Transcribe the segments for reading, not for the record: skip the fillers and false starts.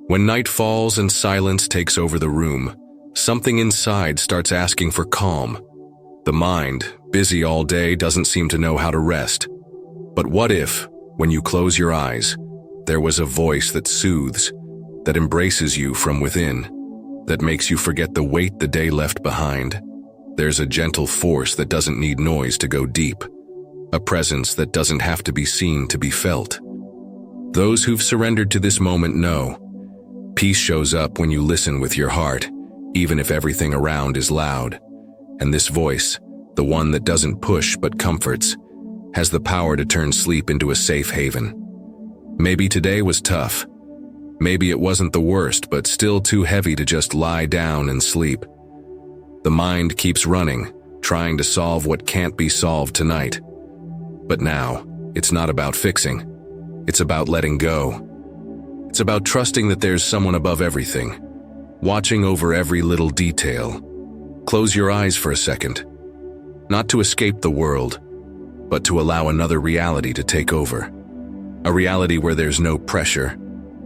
When night falls and silence takes over the room, something inside starts asking for calm. The mind, busy all day, doesn't seem to know how to rest. But what if, when you close your eyes, there was a voice that soothes, that embraces you from within, that makes you forget the weight the day left behind? There's a gentle force that doesn't need noise to go deep, a presence that doesn't have to be seen to be felt. Those who've surrendered to this moment know peace shows up when you listen with your heart, even if everything around is loud. And this voice, the one that doesn't push but comforts, has the power to turn sleep into a safe haven. Maybe today was tough. Maybe it wasn't the worst, but still too heavy to just lie down and sleep. The mind keeps running, trying to solve what can't be solved tonight. But now, it's not about fixing. It's about letting go. It's about trusting that there's someone above everything, watching over every little detail. Close your eyes for a second. Not to escape the world, but to allow another reality to take over. A reality where there's no pressure,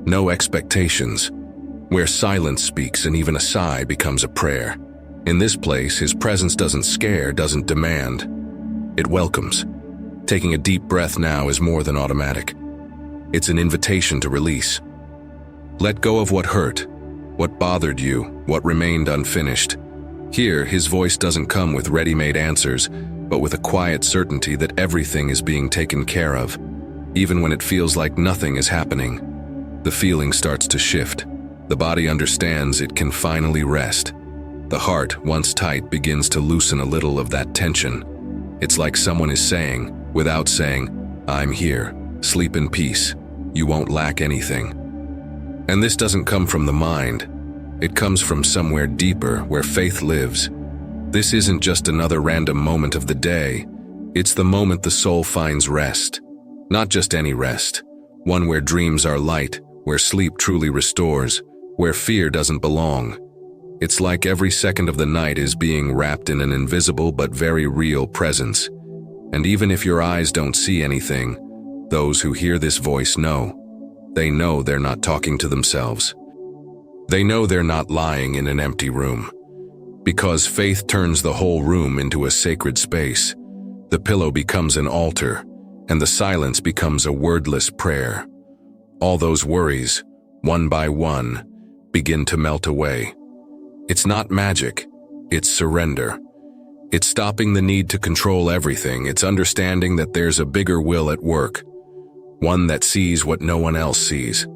no expectations, where silence speaks and even a sigh becomes a prayer. In this place, his presence doesn't scare, doesn't demand. It welcomes. Taking a deep breath now is more than automatic. It's an invitation to release. Let go of what hurt, what bothered you, what remained unfinished. Here, his voice doesn't come with ready-made answers, but with a quiet certainty that everything is being taken care of. Even when it feels like nothing is happening, the feeling starts to shift. The body understands it can finally rest. The heart, once tight, begins to loosen a little of that tension. It's like someone is saying, without saying, "I'm here. Sleep in peace. You won't lack anything." And this doesn't come from the mind. It comes from somewhere deeper, where faith lives. This isn't just another random moment of the day. It's the moment the soul finds rest. Not just any rest. One where dreams are light, where sleep truly restores, where fear doesn't belong. It's like every second of the night is being wrapped in an invisible but very real presence. And even if your eyes don't see anything, those who hear this voice know. They know they're not talking to themselves. They know they're not lying in an empty room. Because faith turns the whole room into a sacred space. The pillow becomes an altar, and the silence becomes a wordless prayer. All those worries, one by one, begin to melt away. It's not magic, it's surrender. It's stopping the need to control everything. It's understanding that there's a bigger will at work, one that sees what no one else sees.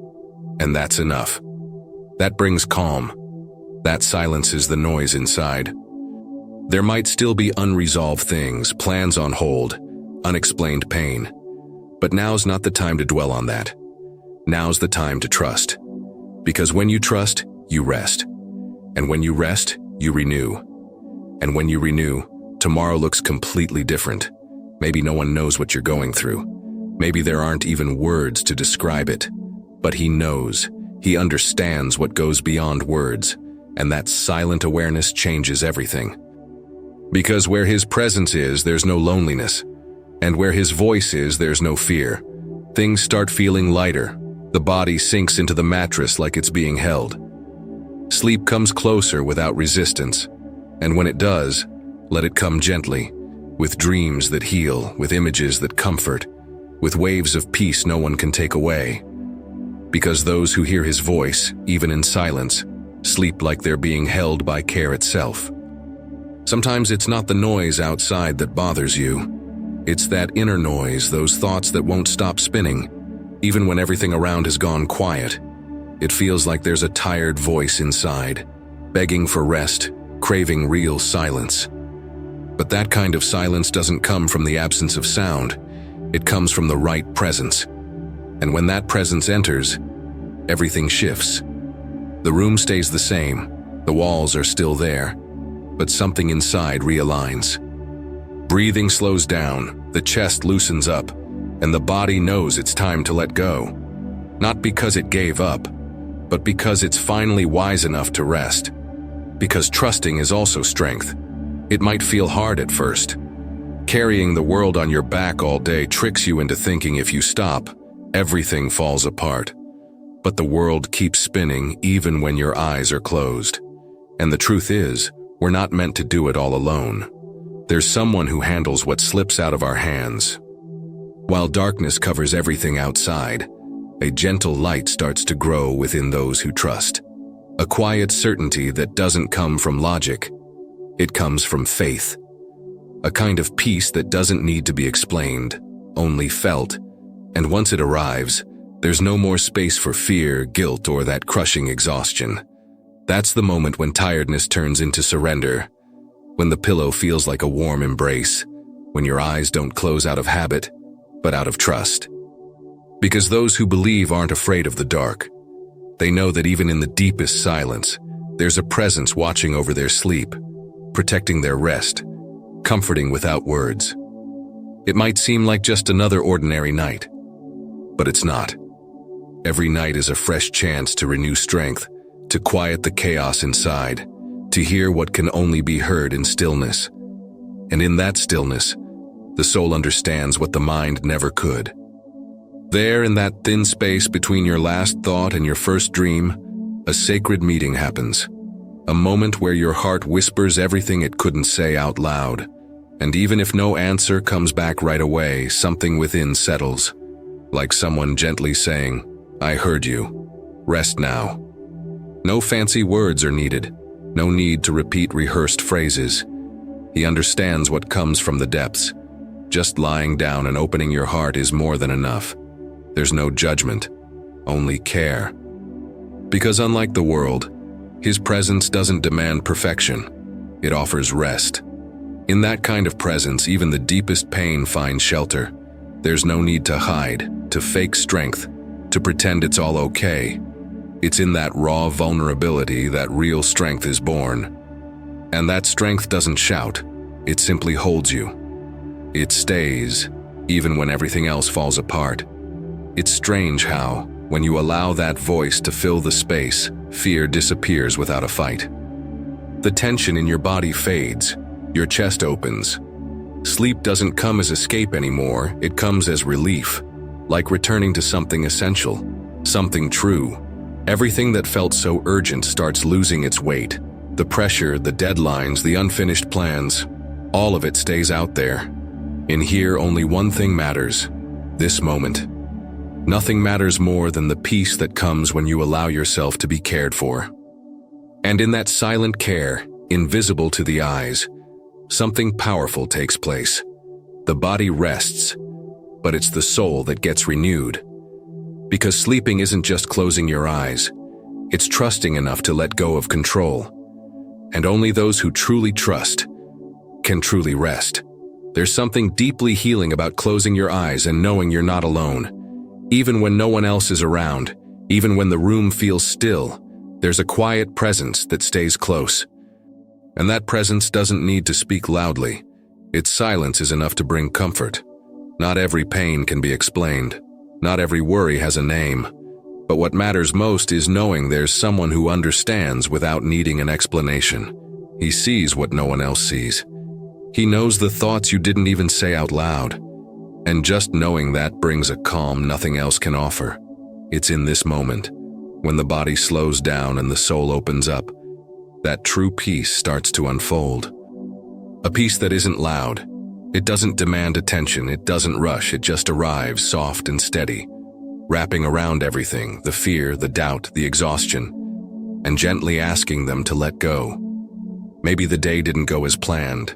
And that's enough. That brings calm. That silences the noise inside. There might still be unresolved things, plans on hold, unexplained pain. But now's not the time to dwell on that. Now's the time to trust. Because when you trust, you rest. And when you rest, you renew. And when you renew, tomorrow looks completely different. Maybe no one knows what you're going through. Maybe there aren't even words to describe it. But he knows. He understands what goes beyond words. And that silent awareness changes everything. Because where his presence is, there's no loneliness. And where his voice is, there's no fear. Things start feeling lighter. The body sinks into the mattress like it's being held. Sleep comes closer without resistance. And when it does, let it come gently, with dreams that heal, with images that comfort, with waves of peace no one can take away. Because those who hear his voice, even in silence, sleep like they're being held by care itself. Sometimes it's not the noise outside that bothers you. It's that inner noise, those thoughts that won't stop spinning. Even when everything around has gone quiet, it feels like there's a tired voice inside, begging for rest, craving real silence. But that kind of silence doesn't come from the absence of sound. It comes from the right presence. And when that presence enters, everything shifts. The room stays the same, the walls are still there, but something inside realigns. Breathing slows down, the chest loosens up, and the body knows it's time to let go. Not because it gave up, but because it's finally wise enough to rest. Because trusting is also strength. It might feel hard at first. Carrying the world on your back all day tricks you into thinking if you stop, everything falls apart. But the world keeps spinning even when your eyes are closed. And the truth is, we're not meant to do it all alone. There's someone who handles what slips out of our hands. While darkness covers everything outside, a gentle light starts to grow within those who trust. A quiet certainty that doesn't come from logic. It comes from faith. A kind of peace that doesn't need to be explained, only felt. And once it arrives, there's no more space for fear, guilt, or that crushing exhaustion. That's the moment when tiredness turns into surrender, when the pillow feels like a warm embrace, when your eyes don't close out of habit, but out of trust. Because those who believe aren't afraid of the dark. They know that even in the deepest silence, there's a presence watching over their sleep, protecting their rest, comforting without words. It might seem like just another ordinary night, but it's not. Every night is a fresh chance to renew strength, to quiet the chaos inside, to hear what can only be heard in stillness. And in that stillness, the soul understands what the mind never could. There, in that thin space between your last thought and your first dream, a sacred meeting happens. A moment where your heart whispers everything it couldn't say out loud. And even if no answer comes back right away, something within settles, like someone gently saying, "I heard you. Rest now." No fancy words are needed. No need to repeat rehearsed phrases. He understands what comes from the depths. Just lying down and opening your heart is more than enough. There's no judgment, only care. Because unlike the world, his presence doesn't demand perfection. It offers rest. In that kind of presence, even the deepest pain finds shelter. There's no need to hide, to fake strength, to pretend it's all okay. It's in that raw vulnerability that real strength is born. And that strength doesn't shout, it simply holds you. It stays, even when everything else falls apart. It's strange how, when you allow that voice to fill the space, fear disappears without a fight. The tension in your body fades, your chest opens. Sleep doesn't come as escape anymore, it comes as relief, like returning to something essential, something true. Everything that felt so urgent starts losing its weight. The pressure, the deadlines, the unfinished plans, all of it stays out there. In here, only one thing matters: this moment. Nothing matters more than the peace that comes when you allow yourself to be cared for. And in that silent care, invisible to the eyes, something powerful takes place. The body rests, but it's the soul that gets renewed. Because sleeping isn't just closing your eyes, it's trusting enough to let go of control. And only those who truly trust can truly rest. There's something deeply healing about closing your eyes and knowing you're not alone. Even when no one else is around, even when the room feels still, there's a quiet presence that stays close. And that presence doesn't need to speak loudly. Its silence is enough to bring comfort. Not every pain can be explained. Not every worry has a name. But what matters most is knowing there's someone who understands without needing an explanation. He sees what no one else sees. He knows the thoughts you didn't even say out loud. And just knowing that brings a calm nothing else can offer. It's in this moment, when the body slows down and the soul opens up, that true peace starts to unfold. A peace that isn't loud. It doesn't demand attention, it doesn't rush, it just arrives soft and steady, wrapping around everything, the fear, the doubt, the exhaustion, and gently asking them to let go. Maybe the day didn't go as planned.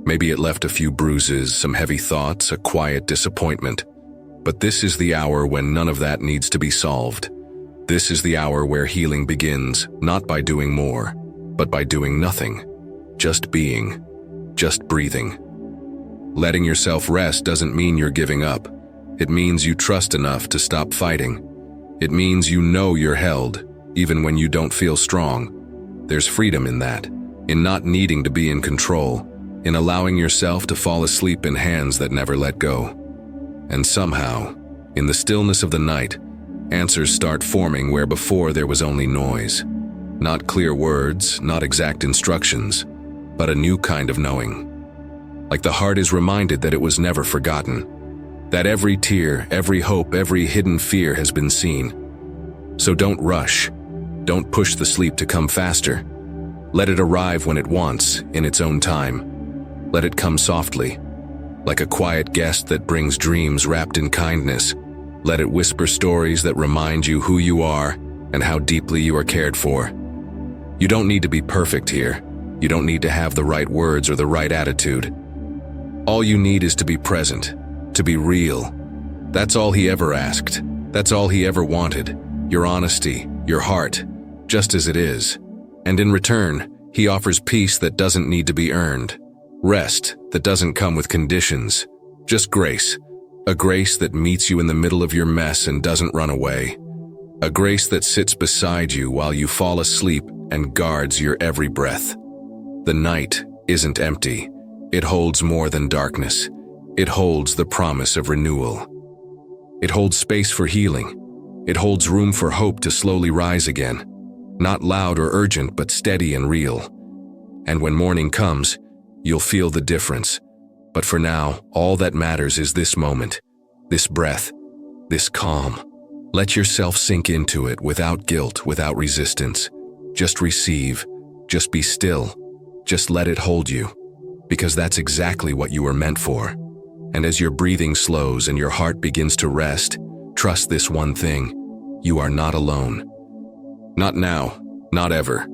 Maybe it left a few bruises, some heavy thoughts, a quiet disappointment. But this is the hour when none of that needs to be solved. This is the hour where healing begins, not by doing more, but by doing nothing. Just being. Just breathing. Letting yourself rest doesn't mean you're giving up. It means you trust enough to stop fighting. It means you know you're held, even when you don't feel strong. There's freedom in that, in not needing to be in control, in allowing yourself to fall asleep in hands that never let go. And somehow, in the stillness of the night, answers start forming where before there was only noise. Not clear words, not exact instructions, but a new kind of knowing. Like the heart is reminded that it was never forgotten, that every tear, every hope, every hidden fear has been seen. So don't rush. Don't push the sleep to come faster. Let it arrive when it wants, in its own time. Let it come softly, like a quiet guest that brings dreams wrapped in kindness. Let it whisper stories that remind you who you are and how deeply you are cared for. You don't need to be perfect here. You don't need to have the right words or the right attitude. All you need is to be present, to be real. That's all he ever asked. That's all he ever wanted. Your honesty, your heart, just as it is. And in return, he offers peace that doesn't need to be earned. Rest that doesn't come with conditions. Just grace. A grace that meets you in the middle of your mess and doesn't run away. A grace that sits beside you while you fall asleep and guards your every breath. The night isn't empty. It holds more than darkness. It holds the promise of renewal. It holds space for healing. It holds room for hope to slowly rise again. Not loud or urgent, but steady and real. And when morning comes, you'll feel the difference. But for now, all that matters is this moment, this breath, this calm. Let yourself sink into it without guilt, without resistance. Just receive. Just be still. Just let it hold you. Because that's exactly what you were meant for. And as your breathing slows and your heart begins to rest, trust this one thing: you are not alone. Not now, not ever.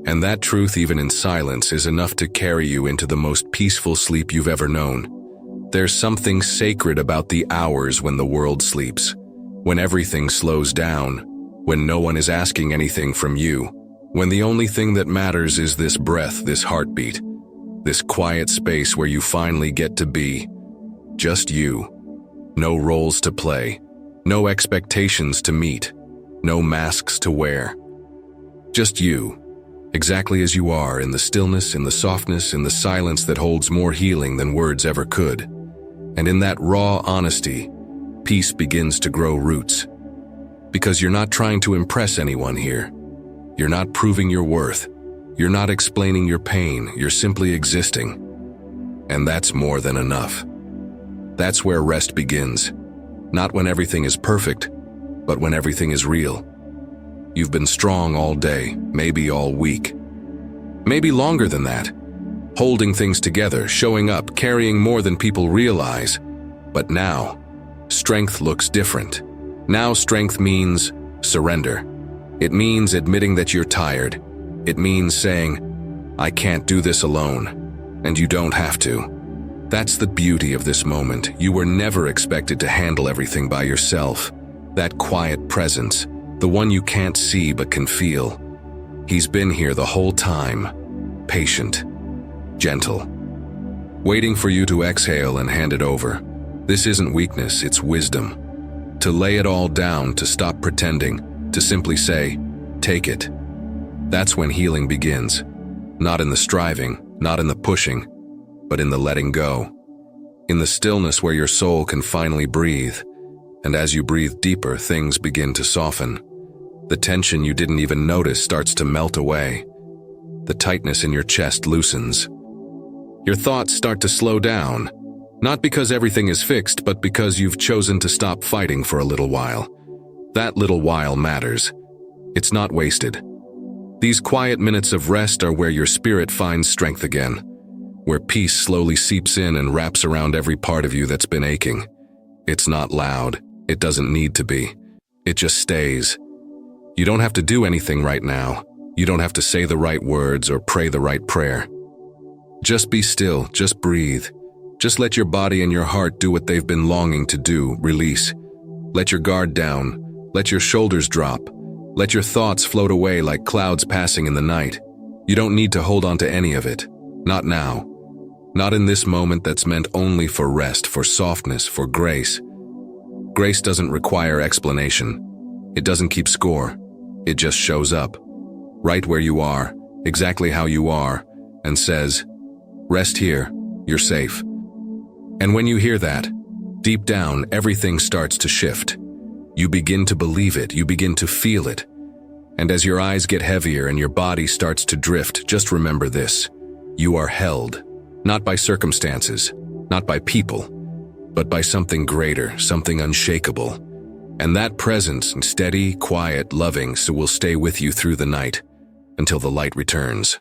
And that truth, even in silence, is enough to carry you into the most peaceful sleep you've ever known. There's something sacred about the hours when the world sleeps, when everything slows down, when no one is asking anything from you, when the only thing that matters is this breath, this heartbeat, this quiet space where you finally get to be just you. No roles to play, no expectations to meet, no masks to wear. Just you, exactly as you are, in the stillness, in the softness, in the silence that holds more healing than words ever could. And in that raw honesty, peace begins to grow roots. Because you're not trying to impress anyone here. You're not proving your worth. You're not explaining your pain. You're simply existing. And that's more than enough. That's where rest begins. Not when everything is perfect, but when everything is real. You've been strong all day, maybe all week. Maybe longer than that. Holding things together, showing up, carrying more than people realize. But now, strength looks different. Now strength means surrender. It means admitting that you're tired. It means saying, I can't do this alone. And you don't have to. That's the beauty of this moment. You were never expected to handle everything by yourself. That quiet presence, the one you can't see but can feel. He's been here the whole time, patient, gentle, waiting for you to exhale and hand it over. This isn't weakness, it's wisdom. To lay it all down, to stop pretending, to simply say, take it. That's when healing begins. Not in the striving, not in the pushing, but in the letting go. In the stillness where your soul can finally breathe. And as you breathe deeper, things begin to soften. The tension you didn't even notice starts to melt away. The tightness in your chest loosens. Your thoughts start to slow down, not because everything is fixed, but because you've chosen to stop fighting for a little while. That little while matters. It's not wasted. These quiet minutes of rest are where your spirit finds strength again, where peace slowly seeps in and wraps around every part of you that's been aching. It's not loud. It doesn't need to be. It just stays. You don't have to do anything right now. You don't have to say the right words or pray the right prayer. Just be still, just breathe. Just let your body and your heart do what they've been longing to do, release. Let your guard down, let your shoulders drop, let your thoughts float away like clouds passing in the night. You don't need to hold on to any of it. Not now. Not in this moment that's meant only for rest, for softness, for grace. Grace doesn't require explanation. It doesn't keep score. It just shows up, right where you are, exactly how you are, and says, rest here, you're safe. And when you hear that, deep down, everything starts to shift. You begin to believe it, you begin to feel it. And as your eyes get heavier and your body starts to drift, just remember this. You are held, not by circumstances, not by people, but by something greater, something unshakable. And that presence, steady, quiet, loving, so will stay with you through the night until the light returns.